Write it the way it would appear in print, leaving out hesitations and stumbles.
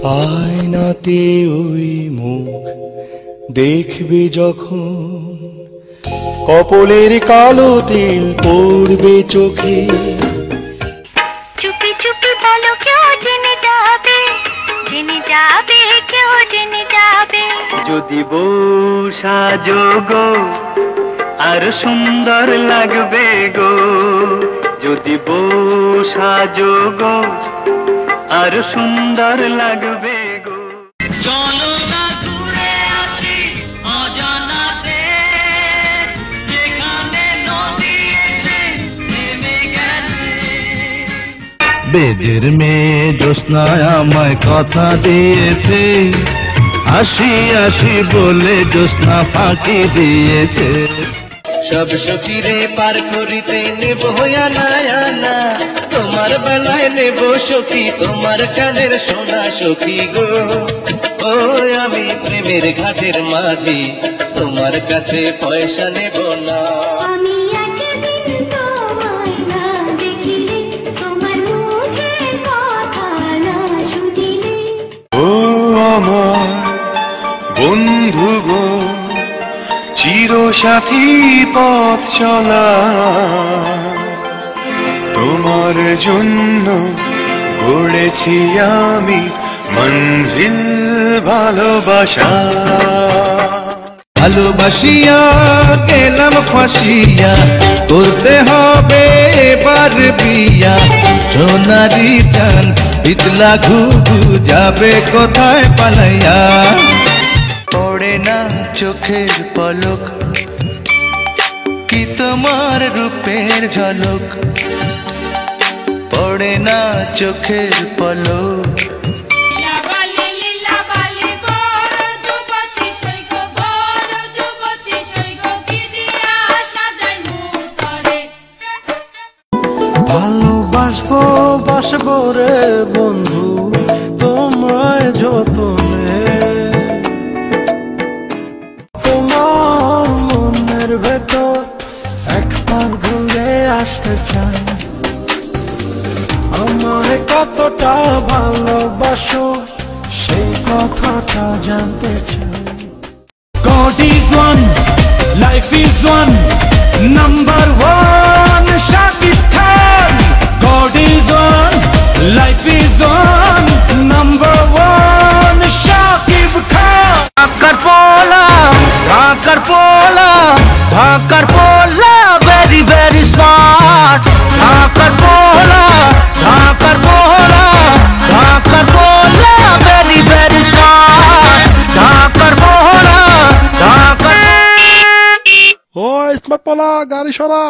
আয়নাতে ওই মুখ দেখবে যখন, কপলের কালো তিল পড়বে চোখে। চুপি চুপি বলো কেউ জেনে যাবে, জেনে যাবে, কেউ জেনে যাবে। যদি বউ সাজো গো আর সুন্দর লাগবে গো, যদি বউ সাজো গো আর সুন্দর লাগবে গো। চলো না ঘুরে আসি অজানাতে, যেখানে নদী এসে নেমে গেছে। বেদের মেয়ে জ্যোৎস্না আমায় কথা দিয়েছে, আসি আসি বলে জ্যোৎস্না ফাঁকি দিয়েছে। সব সখীরে পার করিতে নেব আনা, তোমার বেলায় নেব সখী তোমার কানের সোনা সখী গো। ও আমি প্রেমের ঘাটের মাঝি, তোমার কাছে পয়সা নেব না। আমি একদিন তোমায় না দেখিলে, তোমার মুখের কথা না শুনিলে। ও আমার বন্ধু গো, চিরসাথী পথ চলা, তোমার জন্য গড়েছি আমি মঞ্জিল ভালোবাসা। ভালোবাসিয়া গেলাম ফাঁসিয়া, করতে হবে এবার বিয়া। সোনারি চান পিতলা ঘুঘু যাবে কোথায় পালাইয়া। পড়ে না চোখের পলক, কি তোমার রূপের ঝলক। পড়ে না চোখের পলক। ভালোবাসবো বাসবো রে বন্ধু তোমায় যতনে, তোমার মনের ভেতর একবার ঘুরে আসতে চাই। আমায় কতটা ভালোবাসো সেই কথাটা জানতে চাই। God is one, life is one, number one, Shakib Khan. God is one, life is one, number one, Shakib Khan. ঢাকার পোলা, ঢাকার পোলা, ঢাকার পোলা, very very smart. ঢাকার পোলা, ঢাকার পোলা, ঢাকার পোলা, very very smart. ঢাকার পোলা, ঢাকার। ওই স্মার্ট পোলা গাড়ি সরা।